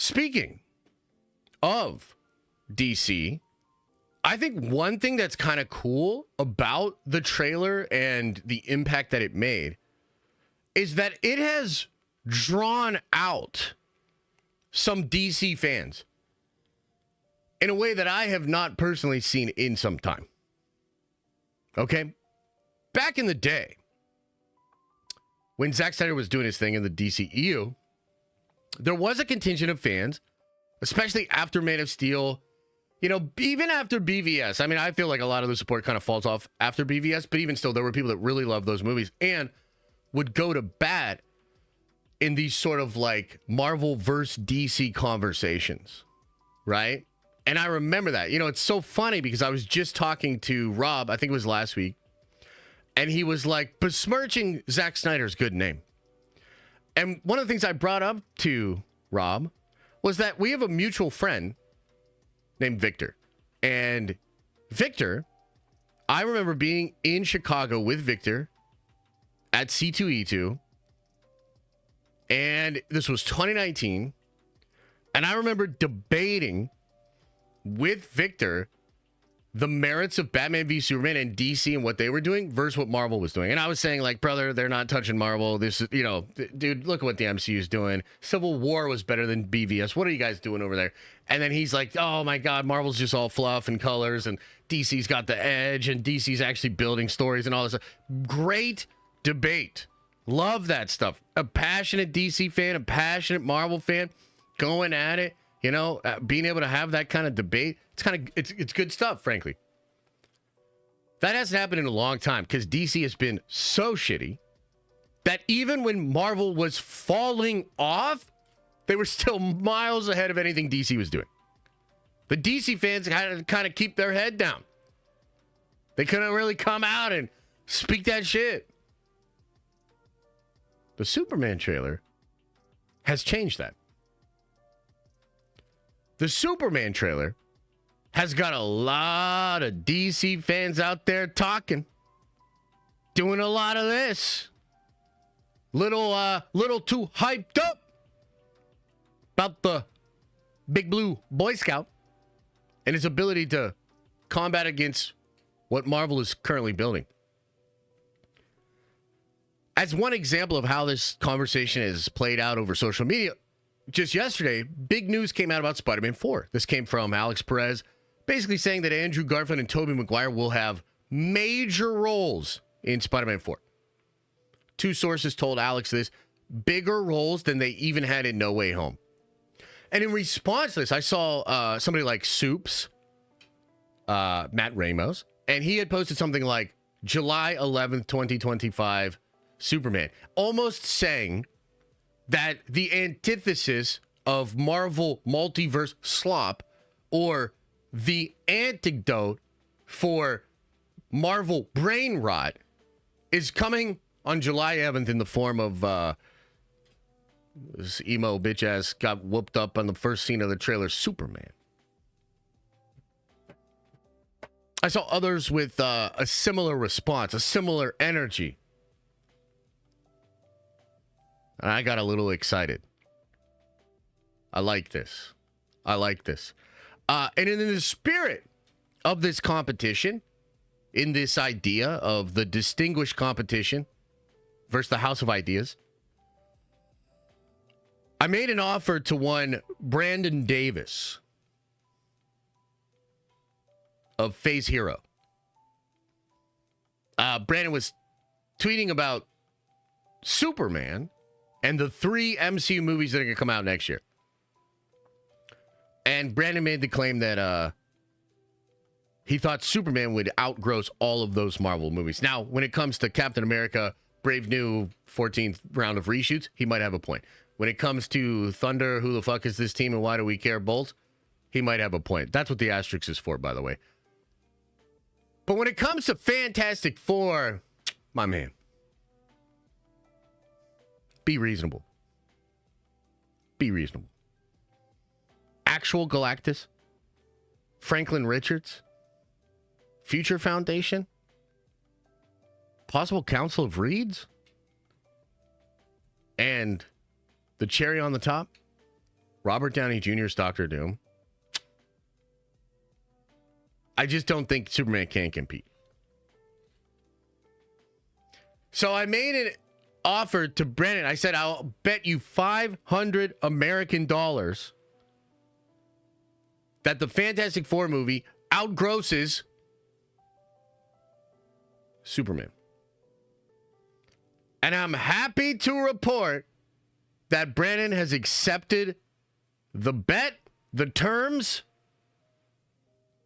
Speaking of DC, I think one thing that's kind of cool about the trailer and the impact that it made is that it has drawn out some DC fans in a way that I have not personally seen in some time. Okay? Back in the day, when Zack Snyder was doing his thing in the DCEU, there was a contingent of fans, especially after Man of Steel, you know, even after BVS. I mean, I feel like a lot of the support kind of falls off after BVS, but even still, there were people that really loved those movies and would go to bat in these sort of like Marvel versus DC conversations, right? And I remember that. You know, it's so funny because I was just talking to Rob, I think it was last week, and he was like, besmirching Zack Snyder's good name. And one of the things I brought up to Rob was that we have a mutual friend named Victor. And Victor, I remember being in Chicago with Victor at C2E2. And this was 2019. And I remember debating with Victor the merits of Batman v Superman and DC and what they were doing versus what Marvel was doing. And I was saying, like, brother, they're not touching Marvel. This is, you know, dude, look at what the MCU is doing. Civil War was better than BVS. What are you guys doing over there? And then he's like, oh my God, Marvel's just all fluff and colors and DC's got the edge and DC's actually building stories and all this stuff. Great debate. Love that stuff. A passionate DC fan, a passionate Marvel fan going at it. You know, being able to have that kind of debate, it's good stuff, frankly. That hasn't happened in a long time because DC has been so shitty that even when Marvel was falling off, they were still miles ahead of anything DC was doing. The DC fans had to kind of keep their head down. They couldn't really come out and speak that shit. The Superman trailer has changed that. The Superman trailer has got a lot of DC fans out there talking, doing a lot of this. Little too hyped up about the Big Blue Boy Scout and his ability to combat against what Marvel is currently building. As one example of how this conversation has played out over social media, just yesterday, big news came out about Spider-Man 4. This came from Alex Perez, basically saying that Andrew Garfield and Tobey Maguire will have major roles in Spider-Man 4. Two sources told Alex this, bigger roles than they even had in No Way Home. And in response to this, I saw somebody like Soups, Matt Ramos, and he had posted something like July 11th, 2025, Superman, almost saying that the antithesis of Marvel multiverse slop, or the antidote for Marvel brain rot, is coming on July 11th in the form of this emo bitch ass got whooped up on the first scene of the trailer, Superman. I saw others with a similar response, a similar energy. And I got a little excited. I like this. And in the spirit of this competition, in this idea of the distinguished competition versus the House of Ideas, I made an offer to one Brandon Davis of Phase Hero. Brandon was tweeting about Superman and the 3 MCU movies that are going to come out next year. And Brandon made the claim that he thought Superman would outgross all of those Marvel movies. Now, when it comes to Captain America, Brave New 14th round of reshoots, he might have a point. When it comes to Thunder, who the fuck is this team and why do we care, Bolt, he might have a point. That's what the asterisk is for, by the way. But when it comes to Fantastic Four, my man, be reasonable. Be reasonable. Actual Galactus, Franklin Richards, Future Foundation, possible Council of Reeds, and the cherry on the top, Robert Downey Jr.'s Doctor Doom. I just don't think Superman can compete. So I made an offer to Brandon. I said, I'll bet you 500 American dollars that the Fantastic Four movie outgrosses Superman. And I'm happy to report that Brandon has accepted the bet. The terms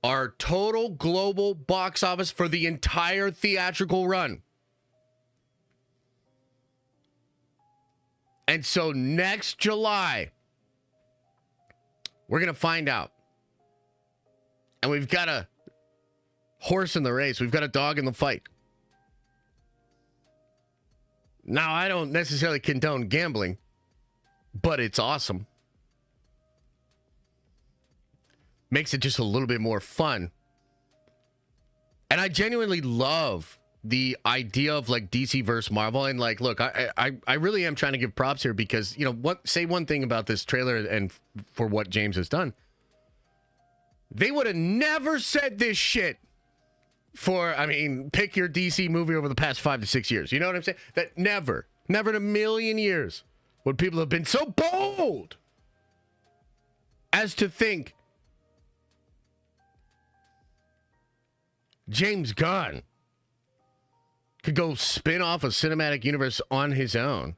are total global box office for the entire theatrical run. And so next July, we're going to find out. And we've got a horse in the race. We've got a dog in the fight. Now, I don't necessarily condone gambling, but it's awesome. Makes it just a little bit more fun. And I genuinely love the idea of like DC versus Marvel. And like, look, I really am trying to give props here because, you know, say one thing about this trailer and for what James has done. They would have never said this shit pick your DC movie over the past 5 to 6 years. You know what I'm saying? That never in a million years would people have been so bold as to think James Gunn could go spin off a cinematic universe on his own,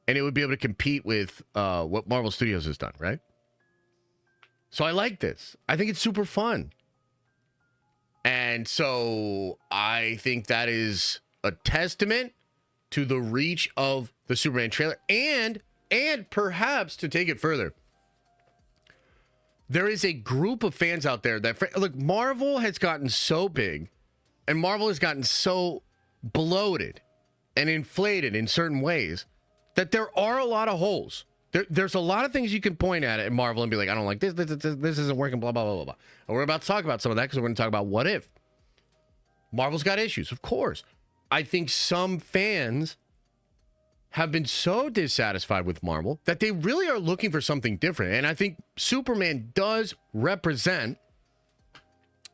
and it would be able to compete with what Marvel Studios has done, right? So I like this. I think it's super fun. And so I think that is a testament to the reach of the Superman trailer. And perhaps to take it further, there is a group of fans out there that, look, Marvel has gotten so big and Marvel has gotten so bloated and inflated in certain ways that there are a lot of holes. There's a lot of things you can point at Marvel and be like, I don't like this isn't working, blah, blah, blah, blah, blah. And we're about to talk about some of that because we're going to talk about what if. Marvel's got issues, of course. I think some fans have been so dissatisfied with Marvel that they really are looking for something different. And I think Superman does represent,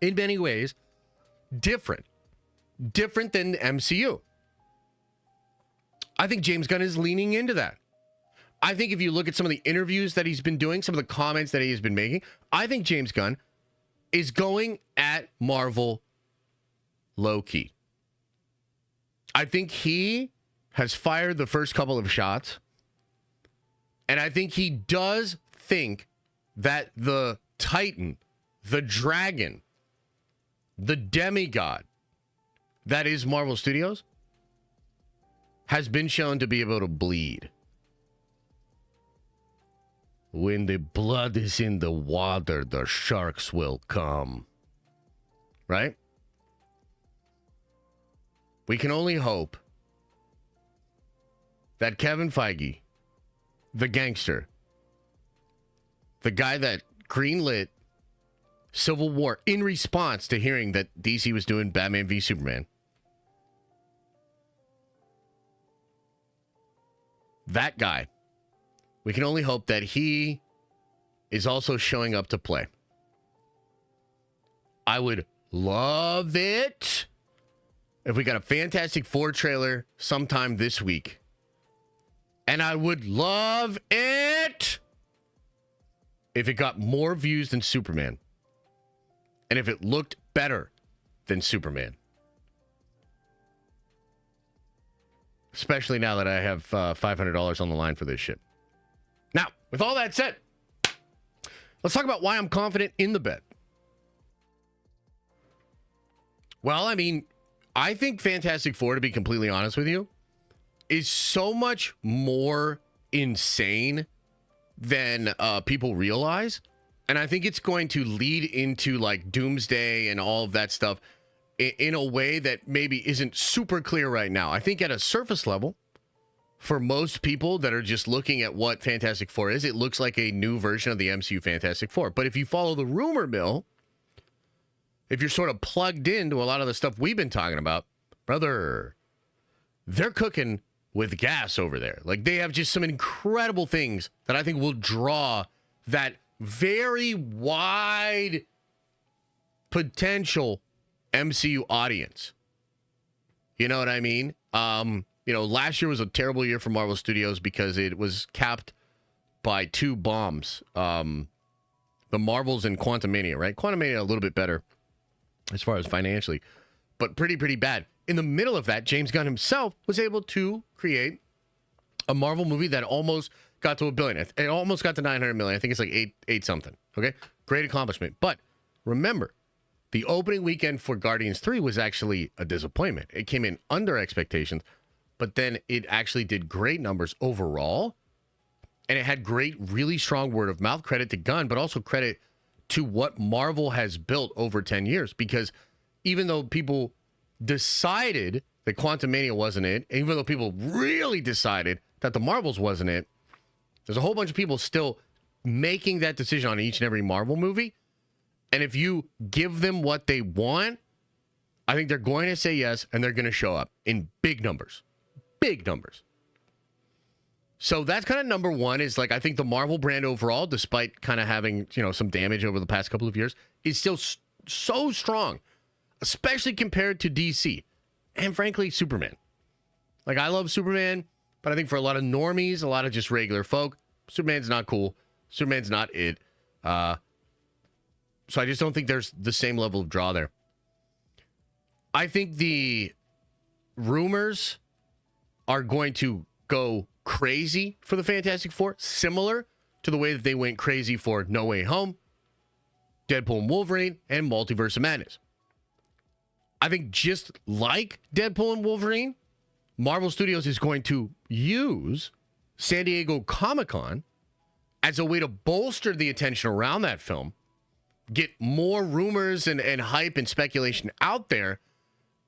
in many ways, different than the MCU. I think James Gunn is leaning into that. I think if you look at some of the interviews that he's been doing, some of the comments that he has been making, I think James Gunn is going at Marvel low-key. I think he has fired the first couple of shots, and I think he does think that the Titan, the dragon, the demigod that is Marvel Studios has been shown to be able to bleed. When the blood is in the water, the sharks will come. Right? We can only hope that Kevin Feige, the gangster, the guy that greenlit Civil War in response to hearing that DC was doing Batman v Superman, that guy, we can only hope that he is also showing up to play. I would love it if we got a Fantastic Four trailer sometime this week. And I would love it if it got more views than Superman. And if it looked better than Superman. Especially now that I have $500 on the line for this shit. Now, with all that said, let's talk about why I'm confident in the bet. Well, I mean, I think Fantastic Four, to be completely honest with you, is so much more insane than people realize. And I think it's going to lead into like Doomsday and all of that stuff in a way that maybe isn't super clear right now. I think at a surface level, for most people that are just looking at what Fantastic Four is, it looks like a new version of the MCU Fantastic Four. But if you follow the rumor mill, if you're sort of plugged into a lot of the stuff we've been talking about, brother, they're cooking with gas over there. Like, they have just some incredible things that I think will draw that very wide potential MCU audience. You know what I mean? Last year was a terrible year for Marvel Studios because it was capped by two bombs. The Marvels and Quantumania, right? Quantumania a little bit better as far as financially, but pretty bad. In the middle of that, James Gunn himself was able to create a Marvel movie that almost got to $1 billion. It almost got to $900 million. I think it's like eight something. Okay, great accomplishment. But remember, the opening weekend for Guardians 3 was actually a disappointment. It came in under expectations, but then it actually did great numbers overall. And it had great, really strong word of mouth. Credit to Gunn, but also credit to what Marvel has built over 10 years. Because even though people decided that Quantumania wasn't it, even though people really decided that the Marvels wasn't it, there's a whole bunch of people still making that decision on each and every Marvel movie. And if you give them what they want, I think they're going to say yes, and they're going to show up in big numbers. Big numbers. So that's kind of number one, is like, I think the Marvel brand overall, despite kind of having, some damage over the past couple of years, is still so strong, especially compared to DC and frankly, Superman. Like, I love Superman, but I think for a lot of normies, a lot of just regular folk, Superman's not cool. Superman's not it. So I just don't think there's the same level of draw there. I think the rumors are going to go crazy for the Fantastic Four, similar to the way that they went crazy for No Way Home, Deadpool and Wolverine, and Multiverse of Madness. I think just like Deadpool and Wolverine, Marvel Studios is going to use San Diego Comic-Con as a way to bolster the attention around that film, get more rumors and hype and speculation out there,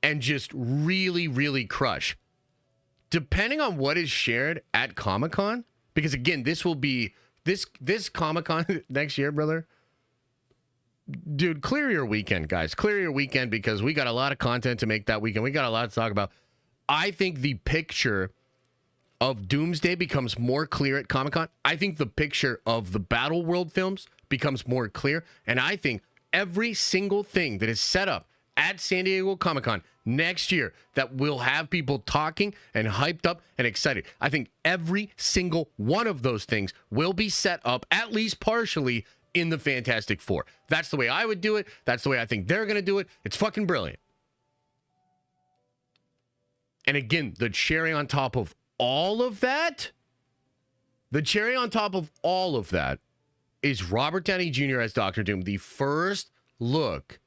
and just really, really crush. Depending on what is shared at Comic-Con, because again, this will be, this Comic-Con next year, brother, dude, clear your weekend, guys. Clear your weekend, because we got a lot of content to make that weekend. We got a lot to talk about. I think the picture of Doomsday becomes more clear at Comic-Con. I think the picture of the Battleworld films becomes more clear. And I think every single thing that is set up at San Diego Comic-Con next year that will have people talking and hyped up and excited, I think every single one of those things will be set up, at least partially, in the Fantastic Four. That's the way I would do it. That's the way I think they're going to do it. It's fucking brilliant. And again, the cherry on top of all of that, is Robert Downey Jr. as Doctor Doom. The first look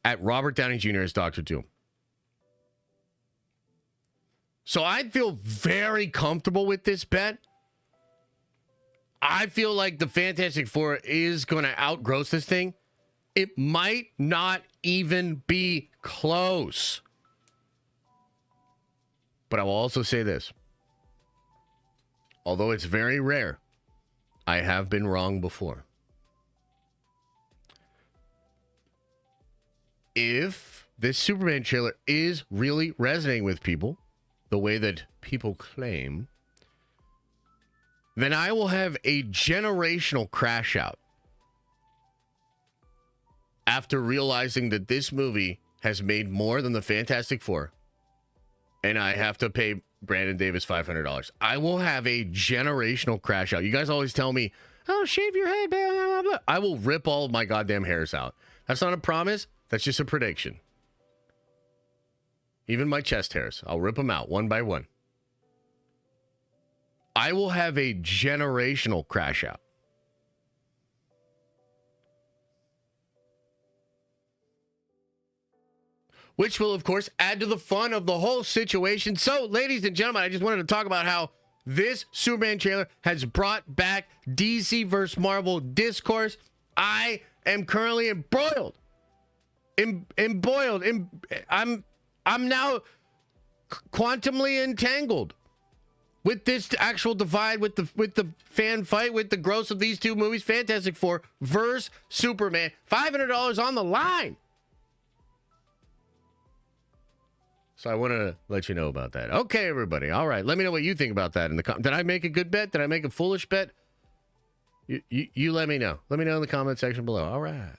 at Robert Downey Jr. as Doctor Doom. So I feel very comfortable with this bet. I feel like the Fantastic Four is going to outgross this thing. It might not even be close. But I will also say this. Although it's very rare, I have been wrong before. If this Superman trailer is really resonating with people, the way that people claim, then I will have a generational crash out after realizing that this movie has made more than the Fantastic Four, and I have to pay Brandon Davis $500. I will have a generational crash out. You guys always tell me, oh, shave your head, blah, blah, blah. I will rip all of my goddamn hairs out. That's not a promise. That's just a prediction. Even my chest hairs, I'll rip them out one by one. I will have a generational crash out. Which will, of course, add to the fun of the whole situation. So, ladies and gentlemen, I just wanted to talk about how this Superman trailer has brought back DC versus Marvel discourse. I am currently embroiled. I'm now quantumly entangled with this actual divide, with the fan fight, with the gross of these two movies, Fantastic Four versus Superman. $500 on the line. So I want to let you know about that. Okay, everybody. All right. Let me know what you think about that in the comments. Did I make a good bet? Did I make a foolish bet? You let me know. Let me know in the comment section below. All right.